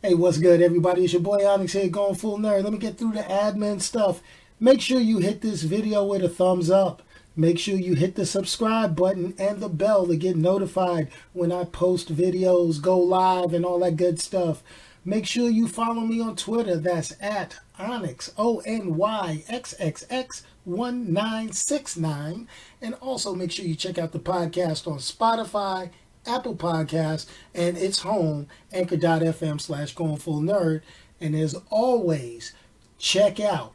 Hey, what's good, everybody? It's your boy Onyx here, going full nerd. Let me get through the admin stuff. Make sure you hit this video with a thumbs up. Make sure you hit the subscribe button and the bell to get notified when I post videos, go live, and all that good stuff. Make sure you follow me on Twitter. That's at Onyx, ONYXXX1969. And also make sure you check out the podcast on Spotify, Apple Podcasts, and its home, anchor.fm/goingfullnerd. And as always, check out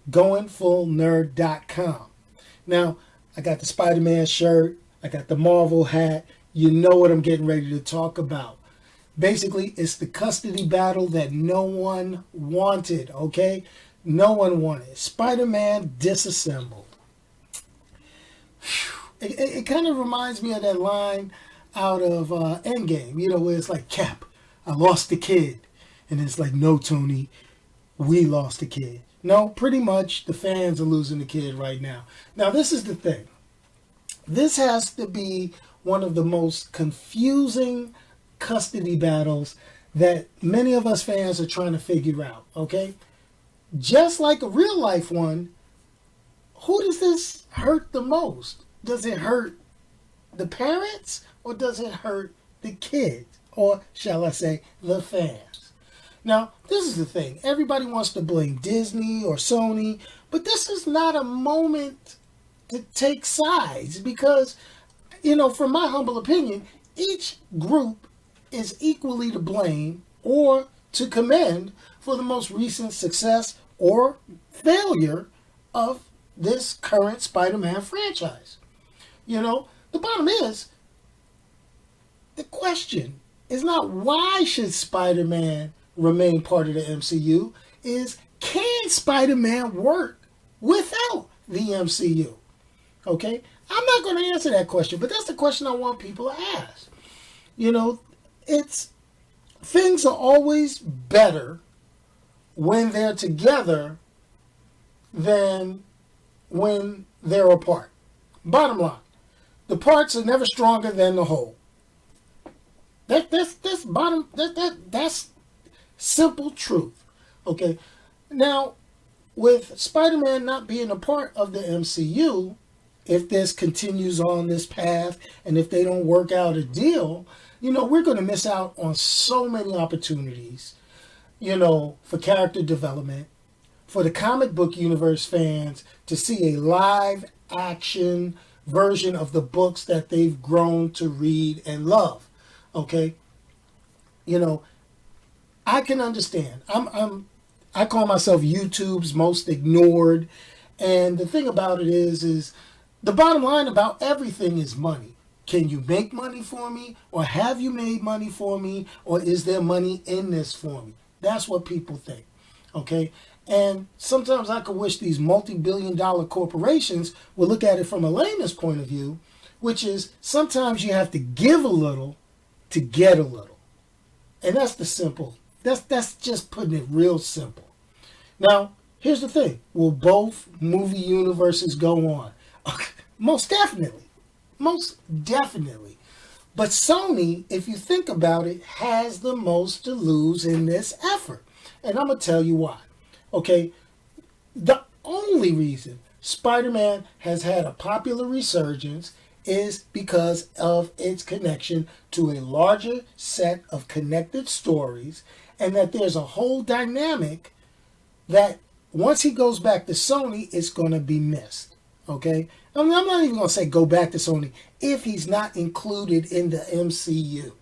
goingfullnerd.com. Now, I got the Spider-Man shirt. I got the Marvel hat. You know what I'm getting ready to talk about. Basically, it's the custody battle that no one wanted, okay? No one wanted. Spider-Man Disassembled. It kind of reminds me of that line out of Endgame, you know, where it's like, Cap, I lost the kid. And it's like, no, Tony, we lost the kid. No, pretty much the fans are losing the kid right now. Now, this is the thing. This has to be one of the most confusing custody battles that many of us fans are trying to figure out, okay? Just like a real life one, who does this hurt the most? Does it hurt the parents or does it hurt the kids? Or shall I say, the fans? Now, this is the thing. Everybody wants to blame Disney or Sony, but this is not a moment to take sides because, you know, from my humble opinion, each group is equally to blame or to commend for the most recent success or failure of this current Spider-Man franchise. You know, the bottom is, the question is not why should Spider-Man remain part of the MCU, is can Spider-Man work without the MCU? Okay? I'm not going to answer that question, but that's the question I want people to ask. You know, things are always better when they're together than when they're apart. Bottom line, the parts are never stronger than the whole. That's simple truth. Okay. Now, with Spider-Man not being a part of the MCU, if this continues on this path and if they don't work out a deal, you know, we're going to miss out on so many opportunities, you know, for character development, for the comic book universe fans to see a live action version of the books that they've grown to read and love. Okay? You know, I can understand. I call myself YouTube's most ignored. And the thing about it is the bottom line about everything is money. Can you make money for me? Or have you made money for me? Or is there money in this for me? That's what people think. Okay? And sometimes I could wish these multi-billion-dollar corporations would look at it from a layman's point of view, which is sometimes you have to give a little to get a little. And that's the simple. That's just putting it real simple. Now, here's the thing. Will both movie universes go on? Most definitely. Most definitely. But Sony, if you think about it, has the most to lose in this effort. And I'm going to tell you why. Okay? The only reason Spider-Man has had a popular resurgence is because of its connection to a larger set of connected stories, and that there's a whole dynamic that once he goes back to Sony, it's going to be missed. Okay? I mean, I'm not even going to say go back to Sony. If he's not included in the MCU,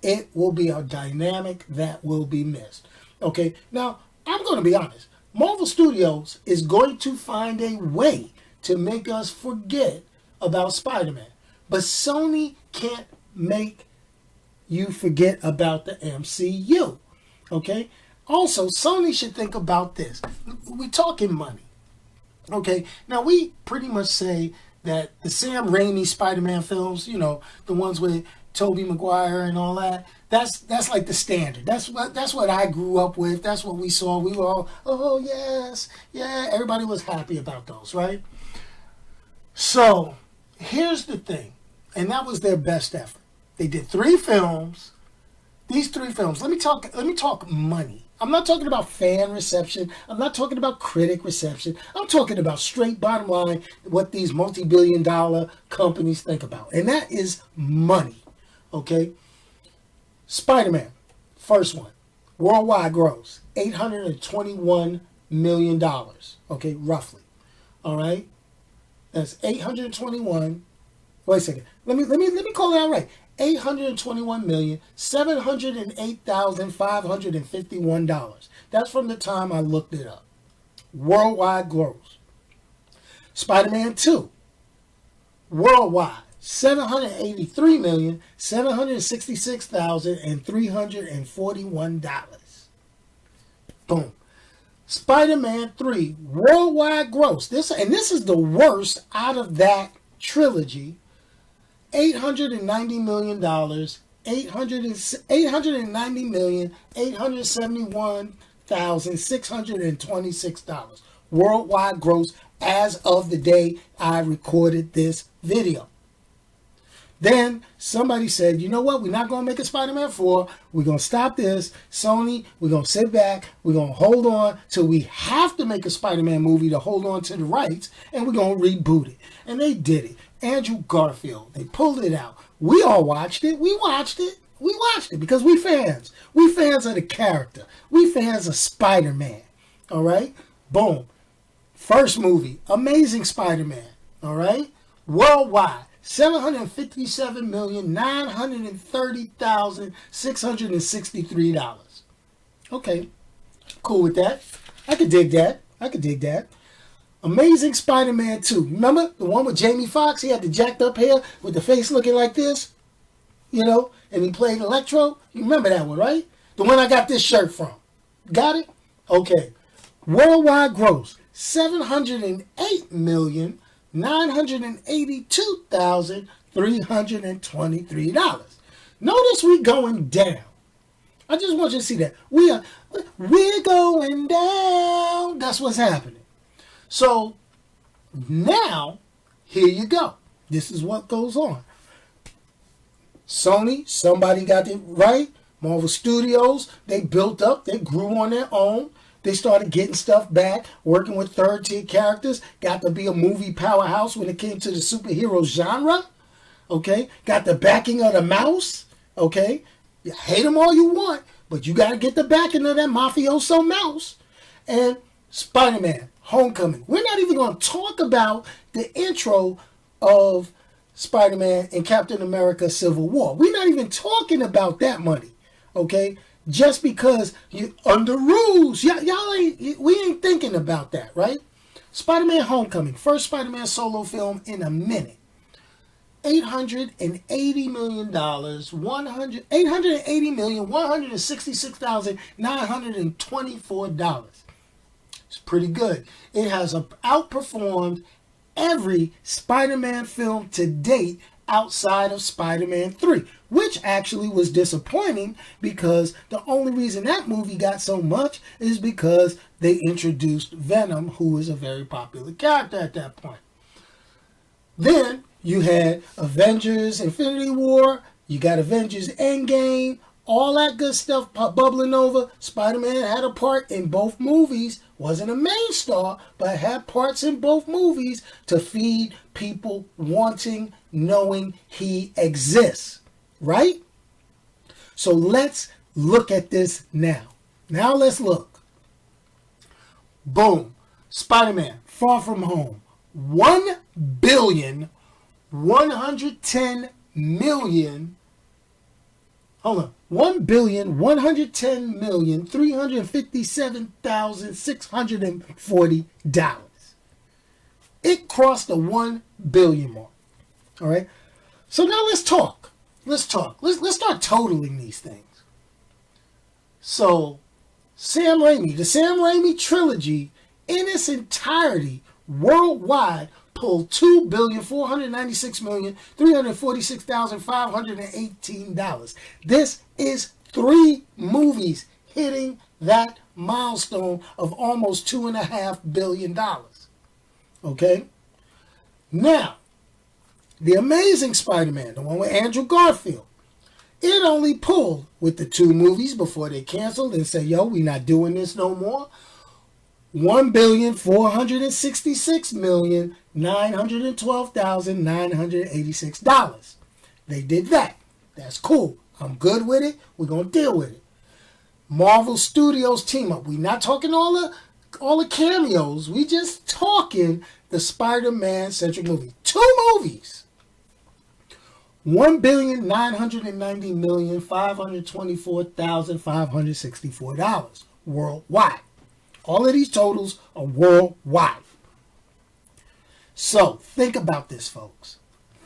it will be a dynamic that will be missed. Okay? Now, I'm going to be honest. Marvel Studios is going to find a way to make us forget about Spider-Man. But Sony can't make you forget about the MCU. Okay? Also, Sony should think about this. We're talking money. Okay? Now, we pretty much say that the Sam Raimi Spider-Man films, you know, the ones with Tobey Maguire and all that, that's like the standard. That's what I grew up with. That's what we saw. We were all, oh, yes, yeah. Everybody was happy about those, right? So, here's the thing. And that was their best effort. They did 3 films. These three films. Let me talk money. I'm not talking about fan reception. I'm not talking about critic reception. I'm talking about straight bottom line, what these multi-billion-dollar companies think about. And that is money. Okay? Spider-Man, first one. Worldwide gross, $821 million. Okay, roughly. All right? That's 821. Wait a second. Let me call it out right. $821,708,551. That's from the time I looked it up. Worldwide gross. Spider-Man 2. Worldwide. $783,766,341. Boom. Spider-Man 3. Worldwide gross. This is the worst out of that trilogy. $890,871,626. Worldwide gross as of the day I recorded this video. Then somebody said, you know what? We're not going to make a Spider-Man 4. We're going to stop this. Sony, we're going to sit back. We're going to hold on till we have to make a Spider-Man movie to hold on to the rights. And we're going to reboot it. And they did it. Andrew Garfield. They pulled it out. We all watched it. We watched it. We watched it because we fans. We fans of the character. We fans of Spider-Man. All right? Boom. First movie. Amazing Spider-Man. All right? Worldwide. $757,930,663. Okay, cool with that. I could dig that. Amazing Spider-Man 2. Remember the one with Jamie Foxx? He had the jacked up hair with the face looking like this, and he played Electro. You remember that one, right? The one I got this shirt from. Got it? Okay. Worldwide gross, $708,982,323. Notice we going down. I just want you to see that. We're going down. That's what's happening. So now, here you go. This is what goes on. Sony, somebody got it right. Marvel Studios, they built up. They grew on their own. They started getting stuff back, working with third-tier characters. Got to be a movie powerhouse when it came to the superhero genre. Okay? Got the backing of the mouse. Okay? You hate them all you want, but you got to get the backing of that mafioso mouse. And Spider-Man, Homecoming. We're not even going to talk about the intro of Spider-Man and Captain America Civil War. We're not even talking about that money. Okay? Just because you under rules. We ain't thinking about that, right? Spider-Man Homecoming. First Spider-Man solo film in a minute. $880 million, $880,166,924. It's pretty good. It has outperformed every Spider-Man film to date outside of Spider-Man 3, which actually was disappointing because the only reason that movie got so much is because they introduced Venom, who is a very popular character at that point. Then you had Avengers Infinity War, you got Avengers Endgame, all that good stuff bubbling over. Spider-Man had a part in both movies. Wasn't a main star, but had parts in both movies to feed people wanting, knowing he exists. Right? So let's look at this now. Now let's look. Boom. Spider-Man, Far From Home. $1,110,000,000. Hold on. $1,110,357,640. It crossed the 1 billion mark. All right. So now let's talk. Let's start totaling these things. So the Sam Raimi trilogy in its entirety worldwide pulled $2,496,346,518. This is 3 movies hitting that milestone of almost $2.5 billion. Okay? Now, The Amazing Spider-Man, the one with Andrew Garfield, It only pulled, with the 2 movies before they canceled and said, yo, we not doing this no more, $1,466,912,986. They did that. That's cool. I'm good with it. We're going to deal with it. Marvel Studios team up. We not talking all the cameos. We just talking the Spider-Man centric movie. 2 movies. $1,990,524,564 worldwide. All of these totals are worldwide. So think about this, folks.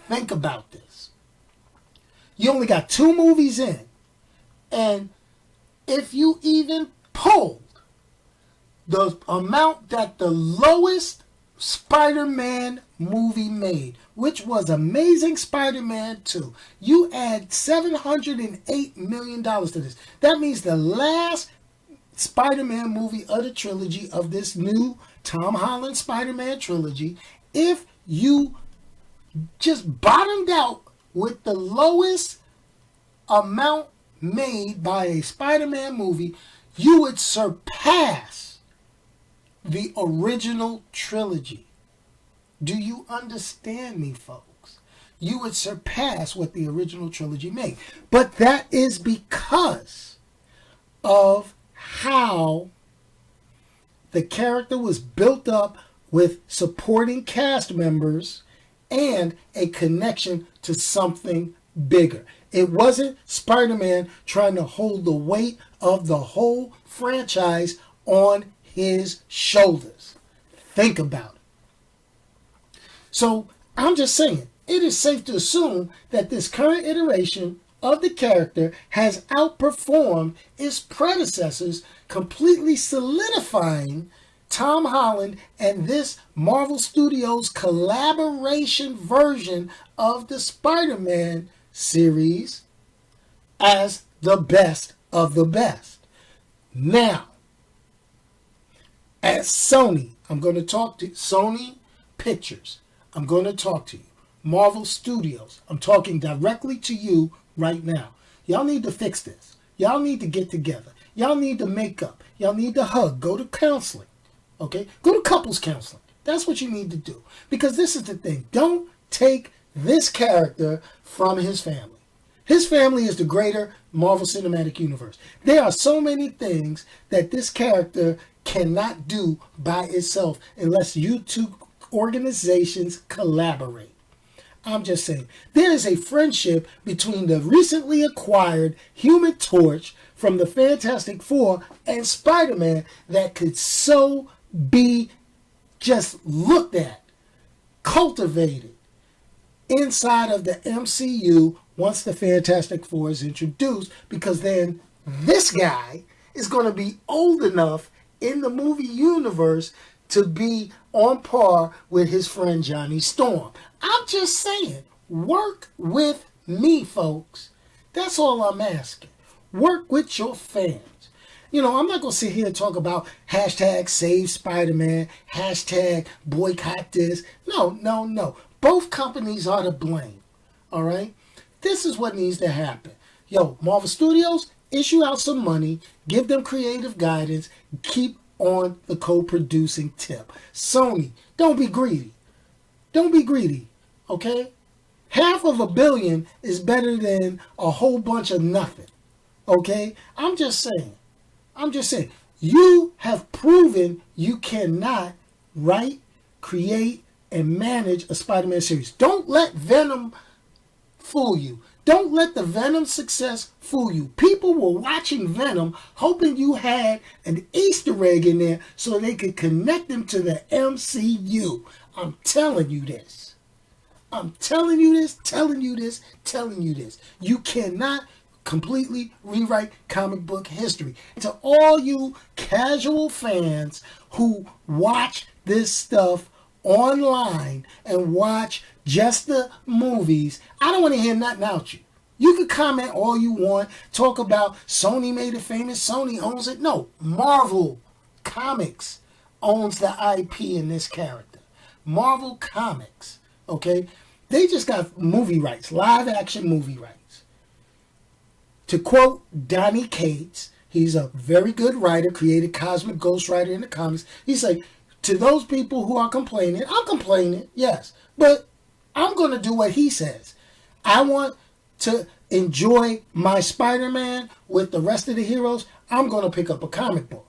Think about this. You only got 2 movies in, and if you even pulled the amount that the lowest Spider-Man movie made, which was Amazing Spider-Man 2, you add $708 million to this. That means the last Spider-Man movie of the trilogy of this new Tom Holland Spider-Man trilogy, if you just bottomed out with the lowest amount made by a Spider-Man movie, you would surpass the original trilogy. Do you understand me, folks? You would surpass what the original trilogy made. But that is because of how the character was built up with supporting cast members and a connection to something bigger. It wasn't Spider-Man trying to hold the weight of the whole franchise on his shoulders. Think about it. So I'm just saying, it is safe to assume that this current iteration of the character has outperformed its predecessors, completely solidifying Tom Holland and this Marvel Studios collaboration version of the Spider-Man series as the best of the best. Now, at Sony, I'm going to talk to Sony Pictures. I'm going to talk to you. Marvel Studios, I'm talking directly to you right now. Y'all need to fix this. Y'all need to get together. Y'all need to make up. Y'all need to hug. Go to counseling. Okay? Go to couples counseling. That's what you need to do. Because this is the thing. Don't take this character from his family. His family is the greater Marvel Cinematic Universe. There are so many things that this character cannot do by itself unless you two organizations collaborate. I'm just saying, there is a friendship between the recently acquired Human Torch from the Fantastic Four and Spider-Man that could so be just looked at, cultivated inside of the MCU once the Fantastic Four is introduced, because then this guy is going to be old enough in the movie universe to be on par with his friend Johnny Storm. I'm just saying, work with me, folks. That's all I'm asking. Work with your fans. You know, I'm not going to sit here and talk about hashtag save Spider-Man, hashtag boycott this. No. Both companies are to blame. All right? This is what needs to happen. Yo, Marvel Studios, issue out some money, give them creative guidance, keep on the co-producing tip. Sony, don't be greedy. Don't be greedy, okay? $500 million is better than a whole bunch of nothing, okay? I'm just saying. You have proven you cannot write, create, and manage a Spider-Man series. Don't let Venom fool you. Don't let the Venom success fool you. People were watching Venom hoping you had an Easter egg in there so they could connect them to the MCU. I'm telling you this. I'm telling you this. You cannot completely rewrite comic book history. To all you casual fans who watch this stuff online and watch just the movies, I don't want to hear nothing out you. You can comment all you want, talk about Sony made it famous, Sony owns it. No, Marvel Comics owns the IP in this character. Marvel Comics, okay? They just got movie rights, live action movie rights. To quote Donny Cates, he's a very good writer, created Cosmic Ghost Rider in the comics. He's like, to those people who are complaining, I'm complaining, yes, but I'm going to do what he says. I want to enjoy my Spider-Man with the rest of the heroes. I'm going to pick up a comic book.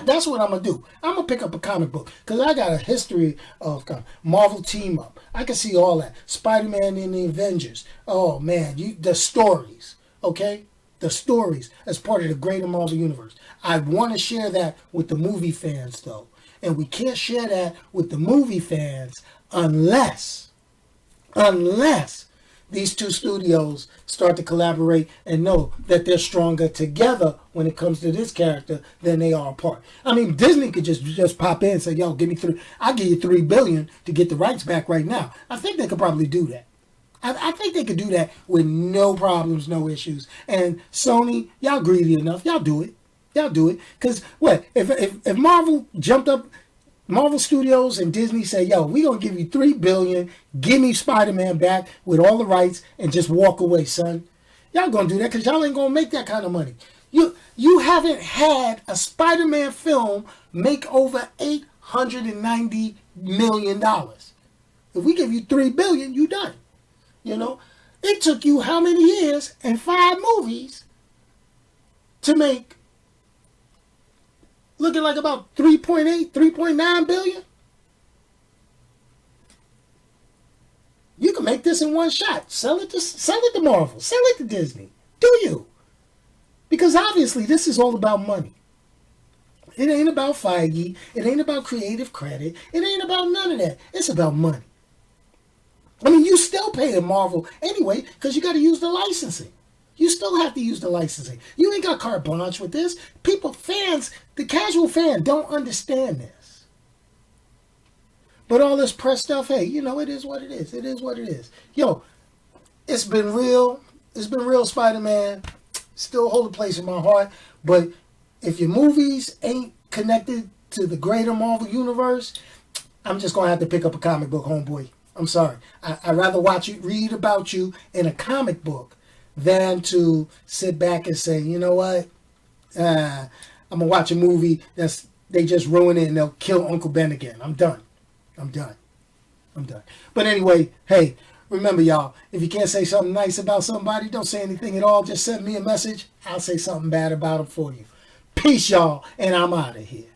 That's what I'm going to do. I'm going to pick up a comic book because I got a history of Marvel Team Up. I can see all that. Spider-Man and the Avengers. Oh, man, the stories, okay? The stories as part of the greater Marvel Universe. I want to share that with the movie fans, though. And we can't share that with the movie fans unless these two studios start to collaborate and know that they're stronger together when it comes to this character than they are apart. I mean, Disney could just pop in and say, yo, I'll give you $3 billion to get the rights back right now. I think they could probably do that. I think they could do that with no problems, no issues. And Sony, y'all greedy enough. Y'all do it. Y'all do it. Because what? If Marvel jumped up, Marvel Studios and Disney say, yo, we're going to give you $3 billion, give me Spider-Man back with all the rights and just walk away, son. Y'all going to do that because y'all ain't going to make that kind of money. You haven't had a Spider-Man film make over $890 million. If we give you $3 billion, you done. You know, it took you how many years and 5 movies to make looking like about 3.8, 3.9 billion? You can make this in one shot. Sell it to Marvel. Sell it to Disney. Do you? Because obviously this is all about money. It ain't about Feige. It ain't about creative credit. It ain't about none of that. It's about money. I mean, you still paying Marvel anyway because you got to use the licensing. You still have to use the licensing. You ain't got carte blanche with this. Fans, the casual fan don't understand this. But all this press stuff, hey, you know, it is what it is. It is what it is. Yo, it's been real. It's been real, Spider-Man. Still hold a place in my heart. But if your movies ain't connected to the greater Marvel universe, I'm just going to have to pick up a comic book, homeboy. I'm sorry. I'd rather read about you in a comic book than to sit back and say, you know what, I'm going to watch a movie they just ruin it and they'll kill Uncle Ben again. I'm done. But anyway, hey, remember, y'all, if you can't say something nice about somebody, don't say anything at all. Just send me a message. I'll say something bad about them for you. Peace, y'all, and I'm out of here.